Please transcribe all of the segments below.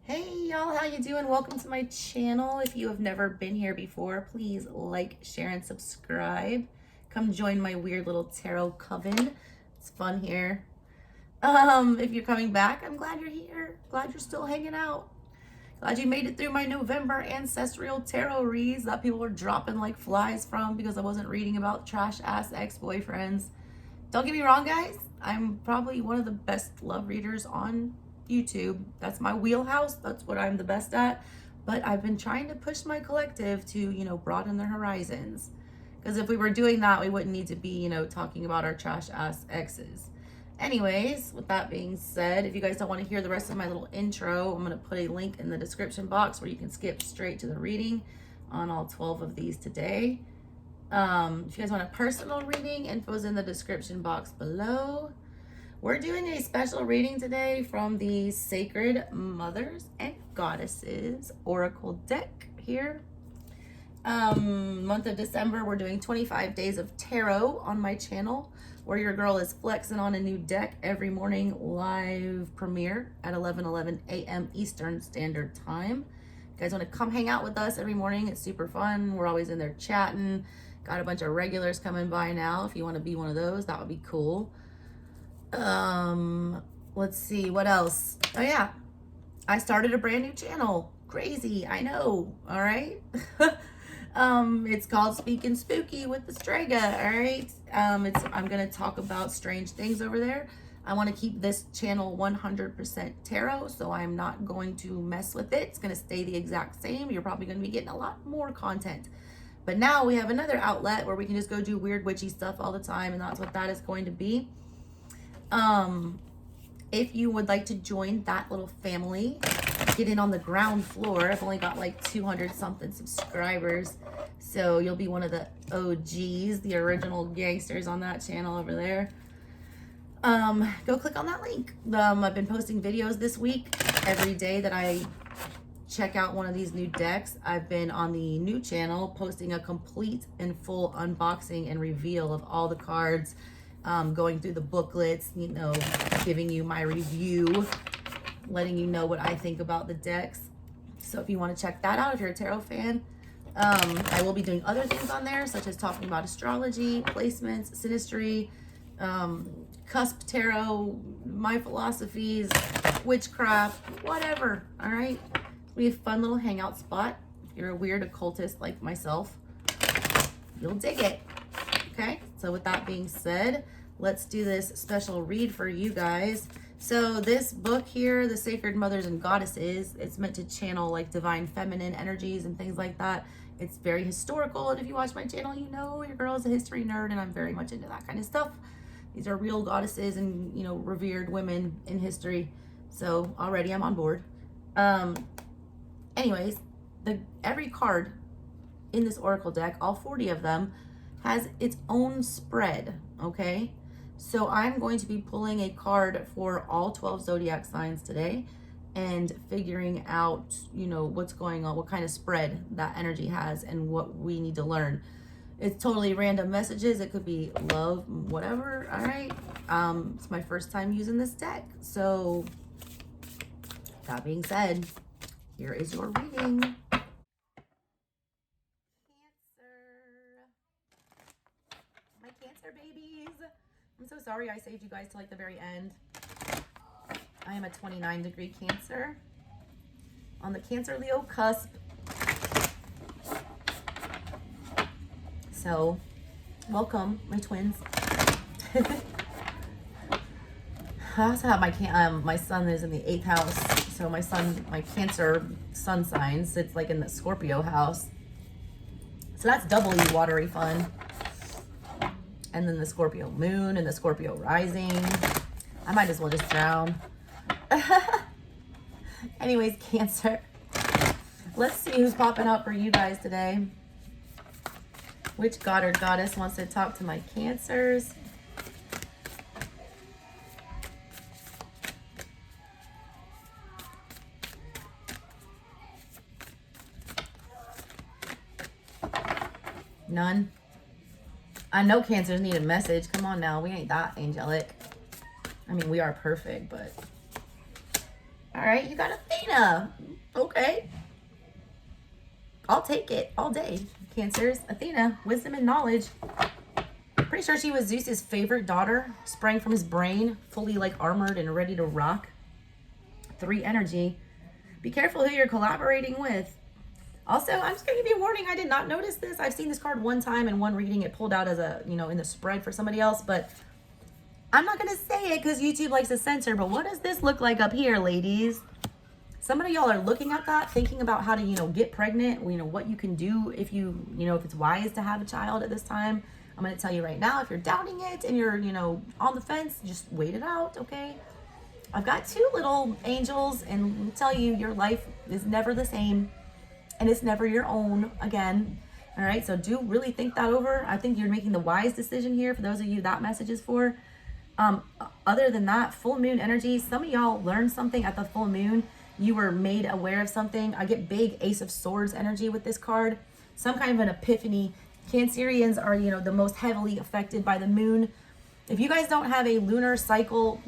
Hey y'all, how you doing? Welcome to my channel. If you have never been here before, please like, share, and subscribe. Come join my weird little tarot coven. It's fun here. If you're coming back, I'm glad you're here. Glad you're still hanging out. Glad you made it through my November ancestral tarot reads that people were dropping like flies from because I wasn't reading about trash ass ex-boyfriends. Don't get me wrong, guys. I'm probably one of the best love readers on YouTube. That's my wheelhouse. That's what I'm the best at. But I've been trying to push my collective to, broaden their horizons. Because if we were doing that, we wouldn't need to be, talking about our trash ass exes. Anyways, with that being said, if you guys don't want to hear the rest of my little intro, I'm going to put a link in the description box where you can skip straight to the reading on all 12 of these today. If you guys want a personal reading, info's in the description box below. We're doing a special reading today from the Sacred Mothers and Goddesses Oracle deck here. Month of December, we're doing 25 days of tarot on my channel, where your girl is flexing on a new deck every morning, live premiere at 11:11 a.m. Eastern Standard Time. You guys want to come hang out with us every morning? It's super fun. We're always in there chatting. Got a bunch of regulars coming by now. If you want to be one of those, that would be cool. Let's see what else. Oh yeah, I started a brand new channel. Crazy, I know. All right. It's called Speaking Spooky with the Strega. All right. I'm gonna talk about strange things over there. I want to keep this channel 100% tarot, so I'm not going to mess with it. It's gonna stay the exact same. You're probably gonna be getting a lot more content. But now we have another outlet where we can just go do weird witchy stuff all the time, and that's what that is going to be. If you would like to join that little family, get in on the ground floor. I've only got like 200 something subscribers, so you'll be one of the OGs, the original gangsters on that channel over there. Go click on that link. I've been posting videos this week. Every day that I check out one of these new decks, I've been on the new channel posting a complete and full unboxing and reveal of all the cards, going through the booklets, giving you my review, letting you know what I think about the decks. So if you want to check that out, if you're a tarot fan, I will be doing other things on there, such as talking about astrology, placements, synastry, cusp tarot, my philosophies, witchcraft, whatever. All right. We have a fun little hangout spot. If you're a weird occultist like myself, you'll dig it. Okay, so with that being said, let's do this special read for you guys. So this book here, The Sacred Mothers and Goddesses, it's meant to channel like divine feminine energies and things like that. It's very historical, and if you watch my channel, you know your girl is a history nerd, and I'm very much into that kind of stuff. These are real goddesses and, revered women in history. So already I'm on board. Anyways, every card in this oracle deck, all 40 of them, has its own spread, okay? So I'm going to be pulling a card for all 12 zodiac signs today and figuring out, what's going on, what kind of spread that energy has and what we need to learn. It's totally random messages. It could be love, whatever, all right? It's my first time using this deck. So that being said, here is your reading. Cancer babies. I'm so sorry I saved you guys to like the very end. I am a 29-degree Cancer on the Cancer-Leo cusp. So, welcome, my twins. I also have my son is in the 8th house. So my Cancer sun sign sits like in the Scorpio house. So that's doubly watery fun. And then the Scorpio moon and the Scorpio rising. I might as well just drown. Anyways, Cancer. Let's see who's popping up for you guys today. Which god or goddess wants to talk to my Cancers? None? I know Cancers need a message. Come on now. We ain't that angelic. I mean, we are perfect, but... All right, you got Athena. Okay. I'll take it all day. Cancers, Athena, wisdom and knowledge. Pretty sure she was Zeus's favorite daughter, sprang from his brain, fully like armored and ready to rock. 3 energy. Be careful who you're collaborating with. Also, I'm just gonna give you a warning. I did not notice this. I've seen this card one time in one reading. It pulled out as a, in the spread for somebody else, but I'm not gonna say it because YouTube likes to censor, but what does this look like up here, ladies? Some of y'all are looking at that, thinking about how to, get pregnant, what you can do if if it's wise to have a child at this time. I'm going to tell you right now, if you're doubting it and you're, on the fence, just wait it out, okay? I've got 2 little angels, and let me tell you, your life is never the same, and it's never your own again. All right, so do really think that over. I think you're making the wise decision here for those of you that message is for. Other than that, full moon energy, some of y'all learned something at the full moon. You were made aware of something. I get big Ace of Swords energy with this card. Some kind of an epiphany. Cancerians are, the most heavily affected by the moon. If you guys don't have a lunar cycle,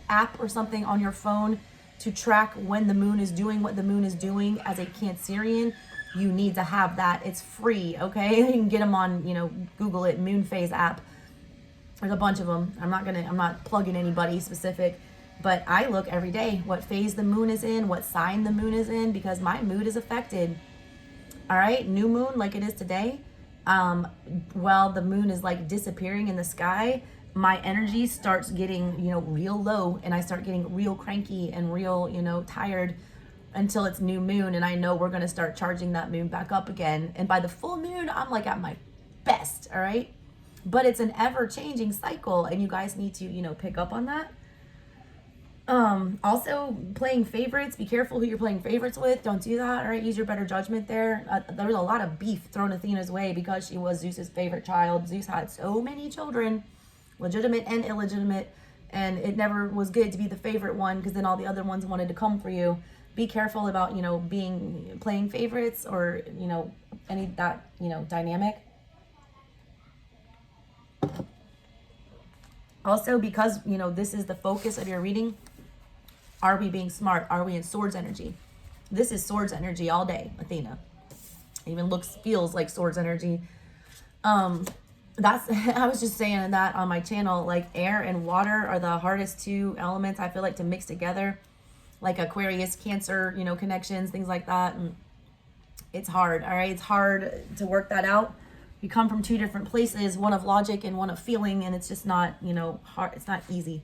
app or something on your phone to track when the moon is doing what the moon is doing as a Cancerian, you need to have that. It's free, okay? You can get them on, Google it, moon phase app. There's a bunch of them. I'm not plugging anybody specific, but I look every day what phase the moon is in, what sign the moon is in, because my mood is affected. All right, new moon like it is today. While the moon is like disappearing in the sky, my energy starts getting, real low, and I start getting real cranky and real, tired until it's new moon. And I know we're going to start charging that moon back up again. And by the full moon, I'm like at my best. All right. But it's an ever changing cycle, and you guys need to, pick up on that. Also playing favorites, be careful who you're playing favorites with. Don't do that. All right. Use your better judgment there. There was a lot of beef thrown Athena's way because she was Zeus's favorite child. Zeus had so many children, legitimate and illegitimate, and it never was good to be the favorite one, because then all the other ones wanted to come for you. Be careful about, playing favorites or, any that, dynamic. Also, because, this is the focus of your reading, are we being smart? Are we in swords energy? This is swords energy all day, Athena. Even feels like swords energy. That's, I was just saying that on my channel, like air and water are the hardest 2 elements I feel like to mix together, like Aquarius, Cancer, connections, things like that. And it's hard. All right. It's hard to work that out. You come from 2 different places, one of logic and one of feeling, and it's just not, hard. It's not easy.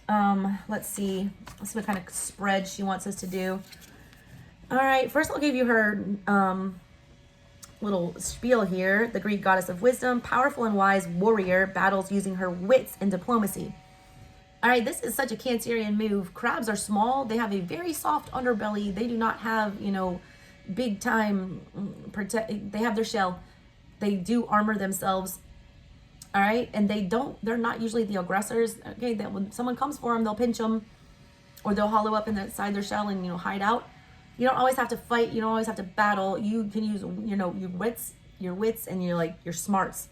Let's see what kind of spread she wants us to do. All right, first I'll give you her little spiel here. The Greek goddess of wisdom, powerful and wise warrior, battles using her wits and diplomacy. All right, this is such a Cancerian move. Crabs are small. They have a very soft underbelly. They do not have, big time they have their shell. They do armor themselves. All right. And they're not usually the aggressors. Okay. That when someone comes for them, they'll pinch them, or they'll hollow up inside their shell and, hide out. You don't always have to fight. You don't always have to battle. You can use, your wits and your smarts.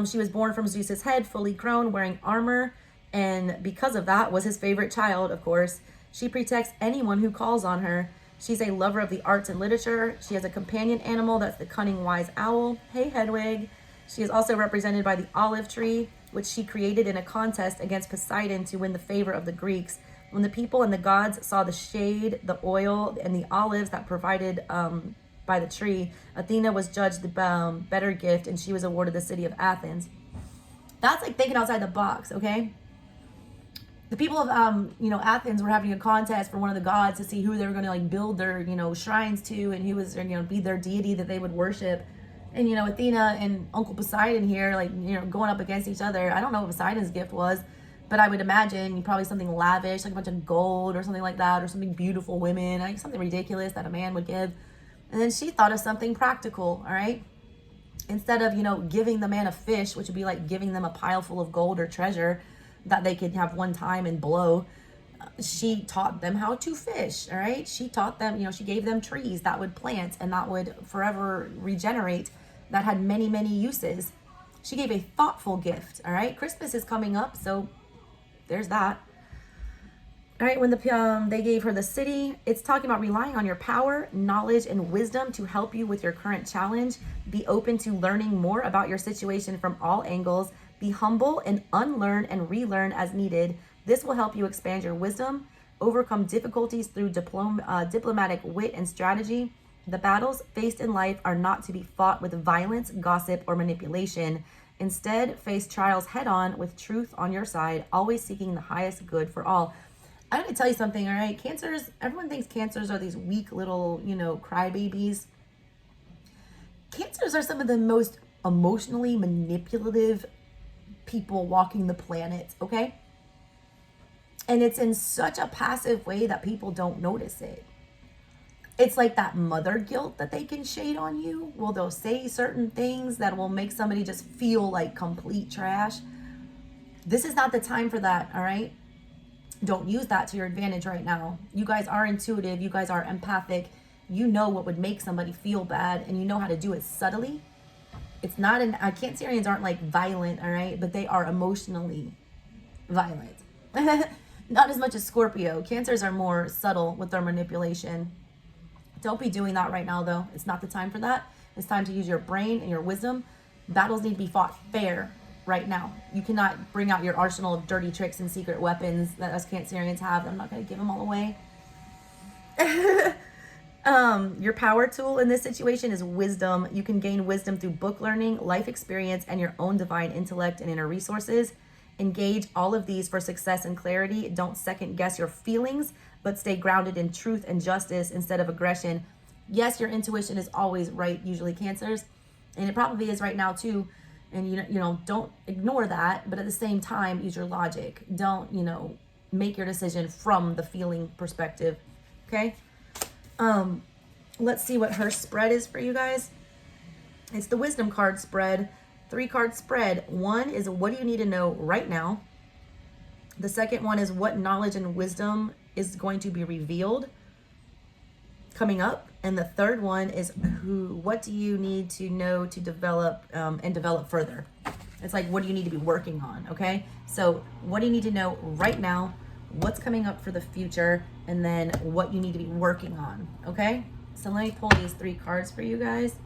She was born from Zeus's head, fully grown, wearing armor. And because of that, was his favorite child, of course. She protects anyone who calls on her. She's a lover of the arts and literature. She has a companion animal that's the cunning wise owl. Hey, Hedwig. She is also represented by the olive tree, which she created in a contest against Poseidon to win the favor of the Greeks. When the people and the gods saw the shade, the oil, and the olives that provided by the tree, Athena was judged the better gift, and she was awarded the city of Athens. That's like thinking outside the box, okay? The people of Athens were having a contest for one of the gods to see who they were going to build their shrines to, and who was be their deity that they would worship. And Athena and Uncle Poseidon here going up against each other. I don't know what Poseidon's gift was, but I would imagine probably something lavish, like a bunch of gold or something like that, or something beautiful women, like something ridiculous that a man would give. And then she thought of something practical. All right, instead of giving the man a fish, which would be like giving them a pile full of gold or treasure that they could have one time and blow, she taught them how to fish. All right, she taught them, she gave them trees that would plant and that would forever regenerate, that had many, many uses. She gave a thoughtful gift. All right, Christmas is coming up, so there's that. All right, when they gave her the city, it's talking about relying on your power, knowledge, and wisdom to help you with your current challenge. Be open to learning more about your situation from all angles. Be humble and unlearn and relearn as needed. This will help you expand your wisdom, overcome difficulties through diplomatic wit and strategy. The battles faced in life are not to be fought with violence, gossip, or manipulation. Instead, face trials head on with truth on your side, always seeking the highest good for all. I'm going to tell you something, all right? Cancers, everyone thinks cancers are these weak little, crybabies. Cancers are some of the most emotionally manipulative people walking the planet, okay? And it's in such a passive way that people don't notice it. It's like that mother guilt that they can shade on you. Well, they'll say certain things that will make somebody just feel like complete trash. This is not the time for that, all right? Don't use that to your advantage right now. You guys are intuitive. You guys are empathic. You know what would make somebody feel bad, and you know how to do it subtly. It's not Cancerians aren't like violent, all right? But they are emotionally violent. Not as much as Scorpio. Cancers are more subtle with their manipulation. Don't be doing that right now, though. It's not the time for that. It's time to use your brain and your wisdom. Battles need to be fought fair right now. You cannot bring out your arsenal of dirty tricks and secret weapons that us Cancerians have. I'm not going to give them all away. Your power tool in this situation is wisdom. You can gain wisdom through book learning, life experience, and your own divine intellect and inner resources. Engage all of these for success and clarity. Don't second guess your feelings, but stay grounded in truth and justice instead of aggression. Yes, your intuition is always right, usually Cancers, and it probably is right now too. And don't ignore that, but at the same time, use your logic. Don't, make your decision from the feeling perspective. Okay? Let's see what her spread is for you guys. It's the wisdom card spread. 3-card spread. One is what do you need to know right now? The second one is what knowledge and wisdom is going to be revealed coming up. And the third one is what do you need to know to develop and develop further? It's like, what do you need to be working on? Okay. So what do you need to know right now? What's coming up for the future? And then what you need to be working on. Okay. So let me pull these 3 cards for you guys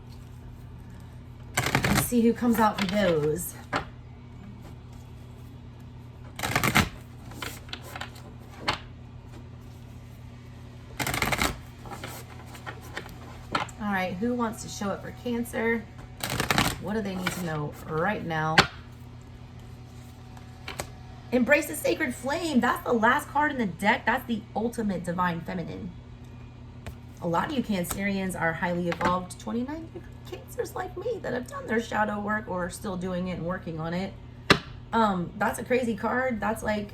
and see who comes out for those. All right, who wants to show up for Cancer? What do they need to know right now? Embrace the sacred flame. That's the last card in the deck. That's the ultimate divine feminine. A lot of you Cancerians are highly evolved 29 Cancers like me that have done their shadow work or are still doing it and working on it. That's a crazy card. That's like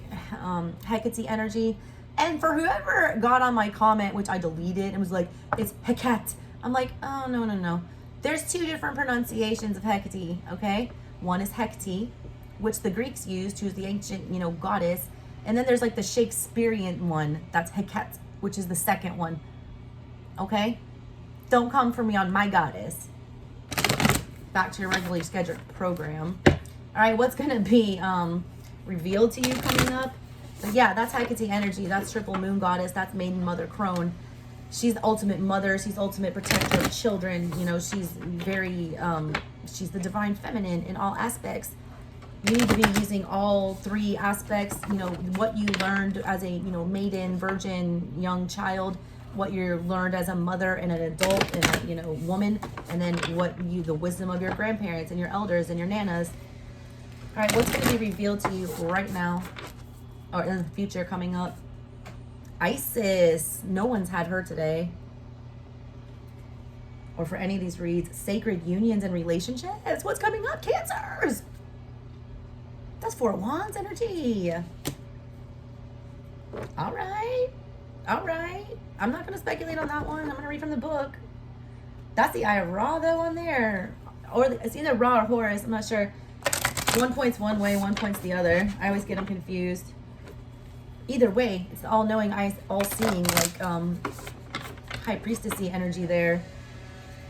Hecate energy. And for whoever got on my comment, which I deleted and was like, it's Hecate. I'm like, oh, no. There's 2 different pronunciations of Hecate, okay? One is Hecate, which the Greeks used, who's the ancient, goddess. And then there's like the Shakespearean one, that's Hecate, which is the second one, okay? Don't come for me on my goddess. Back to your regularly scheduled program. All right, what's going to be revealed to you coming up? But yeah, that's Hecate energy. That's triple moon goddess. That's maiden mother crone. She's the ultimate mother. She's the ultimate protector of children. She's very, she's the divine feminine in all aspects. You need to be using all 3 aspects, what you learned as a, maiden, virgin, young child, what you learned as a mother and an adult and a, woman, and then the wisdom of your grandparents and your elders and your nanas. All right, what's going to be revealed to you right now or in the future coming up? Isis. No one's had her today. Or for any of these reads. Sacred unions and relationships. What's coming up, Cancers? That's 4 of Wands energy. All right. I'm not going to speculate on that one. I'm going to read from the book. That's the Eye of Ra, though, on there. Or it's either Ra or Horus. I'm not sure. One point's one way, one point's the other. I always get them confused. Either way, it's all-knowing, all-seeing, like high priestessy energy there.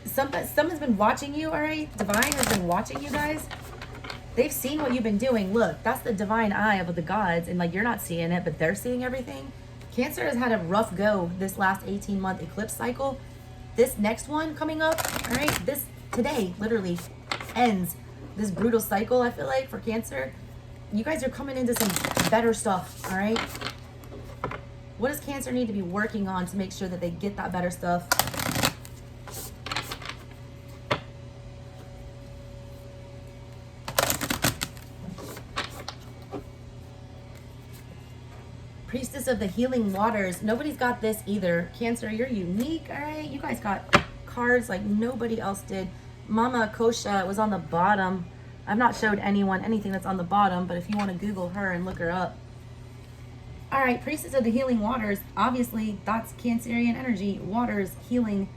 Someone's been watching you, all right? Divine has been watching you guys. They've seen what you've been doing. Look, that's the divine eye of the gods, and like you're not seeing it, but they're seeing everything. Cancer has had a rough go this last 18-month eclipse cycle. This next one coming up, all right, this today literally ends this brutal cycle, I feel like, for Cancer. You guys are coming into some better stuff, all right? What does Cancer need to be working on to make sure that they get that better stuff? Priestess of the Healing Waters. Nobody's got this either. Cancer, you're unique, all right? You guys got cards like nobody else did. Mama Kosha was on the bottom. I've not showed anyone anything that's on the bottom, but if you want to Google her and look her up. All right, Priestess of the Healing Waters. Obviously, that's Cancerian energy. Waters, healing,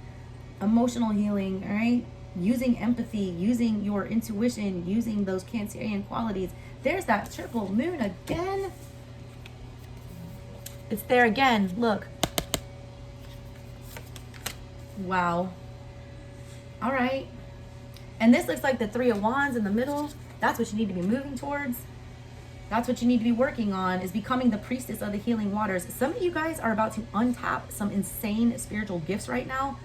emotional healing, all right? Using empathy, using your intuition, using those Cancerian qualities. There's that triple moon again. It's there again. Look. Wow. All right. And this looks like the Three of Wands in the middle. That's what you need to be moving towards. That's what you need to be working on, is becoming the priestess of the healing waters. Some of you guys are about to untap some insane spiritual gifts right now.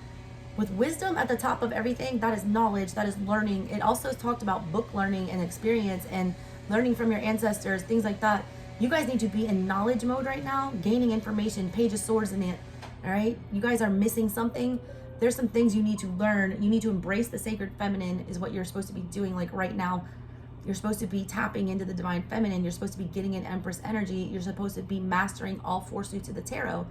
With wisdom at the top of everything, that is knowledge, that is learning. It also talked about book learning and experience and learning from your ancestors, things like that. You guys need to be in knowledge mode right now, gaining information, Page of Swords in it, all right? You guys are missing something. There's some things you need to learn. You need to embrace the sacred feminine is what you're supposed to be doing like right now. You're supposed to be tapping into the divine feminine. You're supposed to be getting in Empress energy. You're supposed to be mastering all 4 suits of the tarot.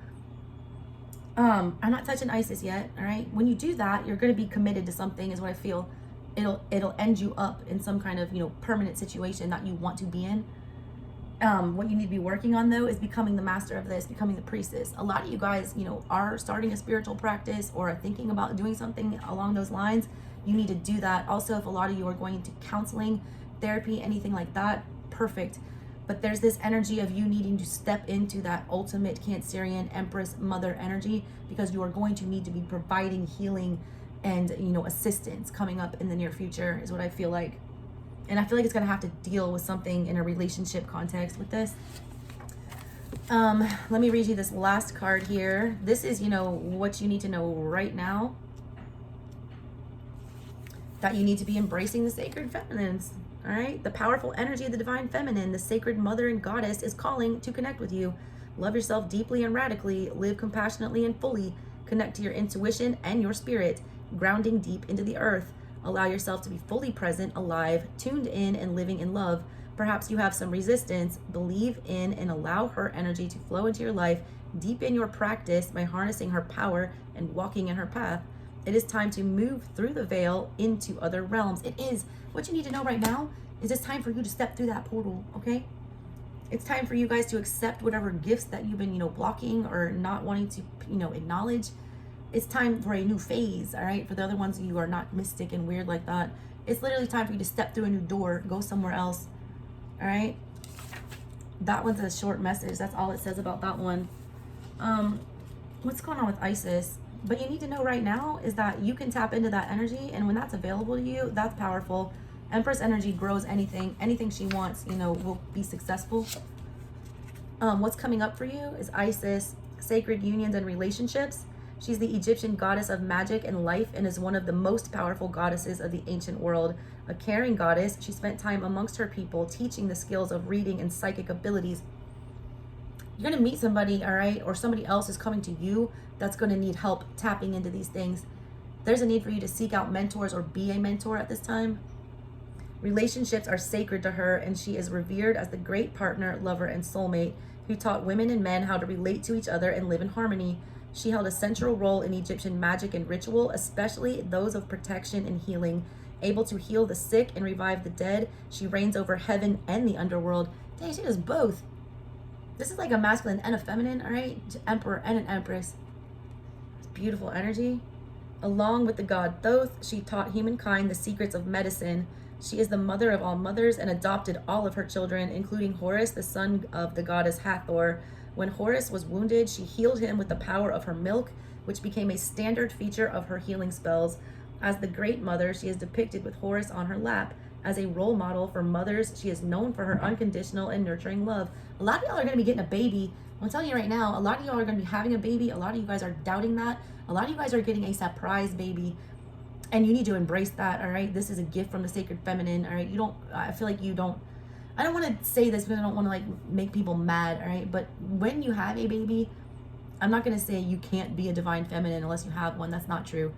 I'm not touching Isis yet, all right? When you do that, you're going to be committed to something is what I feel. It'll end you up in some kind of, permanent situation that you want to be in. What you need to be working on though is becoming the master of this, becoming the priestess. A lot of you guys, are starting a spiritual practice or are thinking about doing something along those lines. You need to do that. Also, if a lot of you are going into counseling, therapy, anything like that, perfect. But there's this energy of you needing to step into that ultimate Cancerian Empress Mother energy, because you are going to need to be providing healing and, assistance coming up in the near future is what I feel like. And I feel like it's going to have to deal with something in a relationship context with this. Let me read you this last card here. This is, what you need to know right now. That you need to be embracing the sacred feminines. All right. The powerful energy of the divine feminine, the sacred mother and goddess, is calling to connect with you. Love yourself deeply and radically. Live compassionately and fully. Connect to your intuition and your spirit, grounding deep into the earth. Allow yourself to be fully present, alive, tuned in, and living in love. Perhaps you have some resistance. Believe in and allow her energy to flow into your life. Deepen your practice by harnessing her power and walking in her path. It is time to move through the veil into other realms. It is. What you need to know right now is it's time for you to step through that portal, okay? It's time for you guys to accept whatever gifts that you've been, blocking or not wanting to, acknowledge. It's time for a new phase, all right? For the other ones, you are not mystic and weird like that. It's literally time for you to step through a new door, go somewhere else, all right? That one's a short message. That's all it says about that one. What's going on with Isis? But you need to know right now is that you can tap into that energy, and when that's available to you, that's powerful. Empress energy grows anything she wants, will be successful. What's coming up for you is Isis, sacred unions and relationships. She's the Egyptian goddess of magic and life and is one of the most powerful goddesses of the ancient world. A caring goddess, she spent time amongst her people teaching the skills of reading and psychic abilities. You're going to meet somebody, all right, or somebody else is coming to you that's going to need help tapping into these things. There's a need for you to seek out mentors or be a mentor at this time. Relationships are sacred to her, and she is revered as the great partner, lover, and soulmate who taught women and men how to relate to each other and live in harmony. She held a central role in Egyptian magic and ritual, especially those of protection and healing. Able to heal the sick and revive the dead, she reigns over heaven and the underworld. Dang, she does both. This is like a masculine and a feminine, all right? Emperor and an empress. It's beautiful energy. Along with the god Thoth, she taught humankind the secrets of medicine. She is the mother of all mothers and adopted all of her children, including Horus, the son of the goddess Hathor. When Horus was wounded, she healed him with the power of her milk, which became a standard feature of her healing spells. As the great mother, she is depicted with Horus on her lap. As a role model for mothers, she is known for her unconditional and nurturing love. A lot of y'all are going to be getting a baby I'm telling you right now, a lot of y'all are going to be having a baby. A lot of you guys are doubting that. A lot of you guys are getting a surprise baby. And you need to embrace that, all right? This is a gift from the sacred feminine, all right? You don't, I feel like you don't, I don't want to say this because I don't want to like make people mad, all right? But when you have a baby, I'm not going to say you can't be a divine feminine unless you have one. That's not true.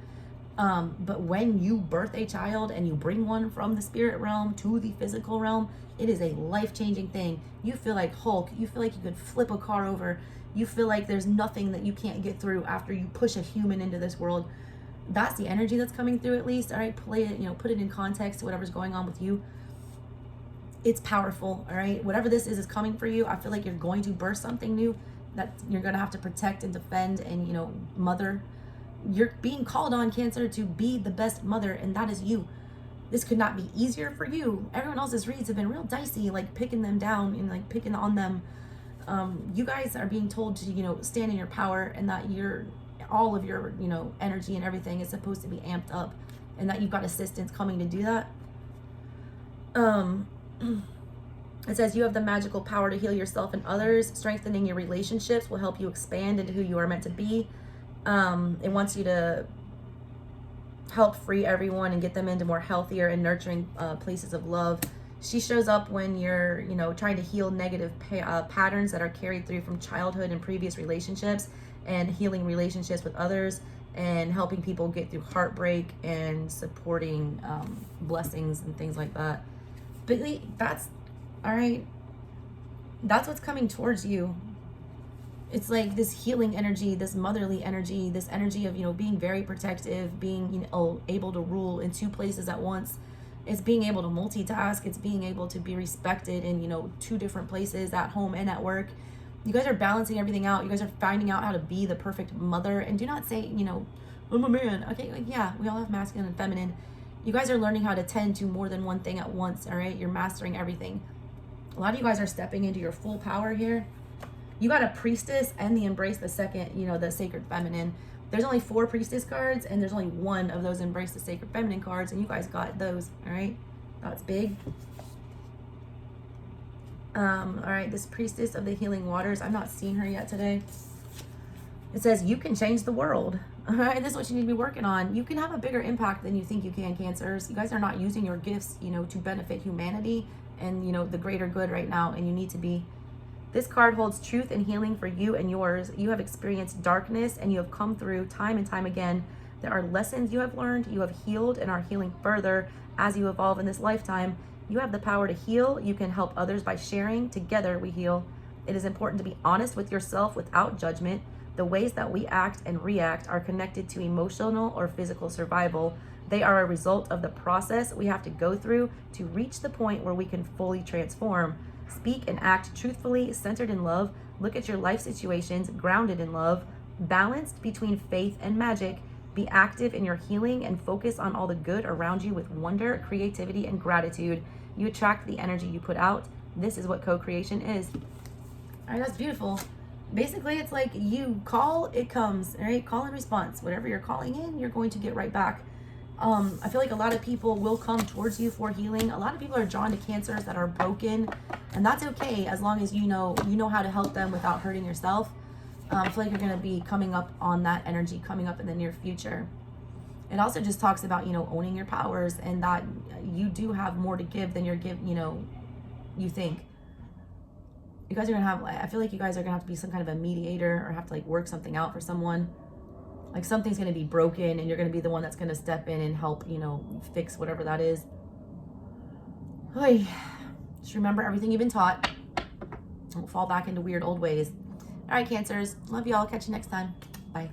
But when you birth a child and you bring one from the spirit realm to the physical realm, it is a life-changing thing. You feel like Hulk. You feel like you could flip a car over. You feel like there's nothing that you can't get through after you push a human into this world. That's the energy that's coming through, at least. All right, play it, put it in context to whatever's going on with you. It's powerful, all right? Whatever this is coming for you. I feel like you're going to birth something new that you're going to have to protect and defend and, mother. You're being called on, Cancer, to be the best mother, and that is you. This could not be easier for you. Everyone else's reads have been real dicey, like picking them down and like picking on them. You guys are being told to, stand in your power, and that all of your, energy and everything is supposed to be amped up, and that you've got assistance coming to do that. It says you have the magical power to heal yourself and others. Strengthening your relationships will help you expand into who you are meant to be. It wants you to help free everyone and get them into more healthier and nurturing places of love. She shows up when you're, trying to heal negative patterns that are carried through from childhood and previous relationships, and healing relationships with others, and helping people get through heartbreak and supporting blessings and things like that. But that's all right. That's what's coming towards you. It's like this healing energy, this motherly energy, this energy of, being very protective, being, able to rule in two places at once. It's being able to multitask. It's being able to be respected in, two different places, at home and at work. You guys are balancing everything out. You guys are finding out how to be the perfect mother. And do not say, I'm a man. Okay, yeah, we all have masculine and feminine. You guys are learning how to tend to more than one thing at once, all right? You're mastering everything. A lot of you guys are stepping into your full power here. You got a priestess and the embrace the second, the sacred feminine. There's only 4 priestess cards, and there's only 1 of those embrace the sacred feminine cards, and you guys got those, all right? That's big. All right, this priestess of the healing waters, I've not seen her yet today. It says you can change the world. All right, this is what you need to be working on. You can have a bigger impact than you think you can, Cancers. You guys are not using your gifts, to benefit humanity and, the greater good right now, and you need to be. This card holds truth and healing for you and yours. You have experienced darkness, and you have come through time and time again. There are lessons you have learned, you have healed, and are healing further as you evolve in this lifetime. You have the power to heal. You can help others by sharing. Together we heal. It is important to be honest with yourself without judgment. The ways that we act and react are connected to emotional or physical survival. They are a result of the process we have to go through to reach the point where we can fully transform. Speak and act truthfully, centered in love. Look at your life situations grounded in love, balanced between faith and magic. Be active in your healing and focus on all the good around you with wonder, creativity, and gratitude. You attract the energy you put out. This is what co-creation is. All right, that's beautiful. Basically, it's like you call, it comes, all right? Call and response. Whatever you're calling in, you're going to get right back. I feel like a lot of people will come towards you for healing. A lot of people are drawn to Cancers that are broken, and that's okay as long as you know how to help them without hurting yourself. I feel like you're going to be coming up on that energy coming up in the near future. It also just talks about, owning your powers, and that you do have more to give than you think. You guys are going to have, I feel like you guys are going to have to be some kind of a mediator, or have to like work something out for someone. Like something's going to be broken, and you're going to be the one that's going to step in and help, fix whatever that is. Oy. Just remember everything you've been taught. Don't fall back into weird old ways. All right, Cancers. Love y'all. Catch you next time. Bye.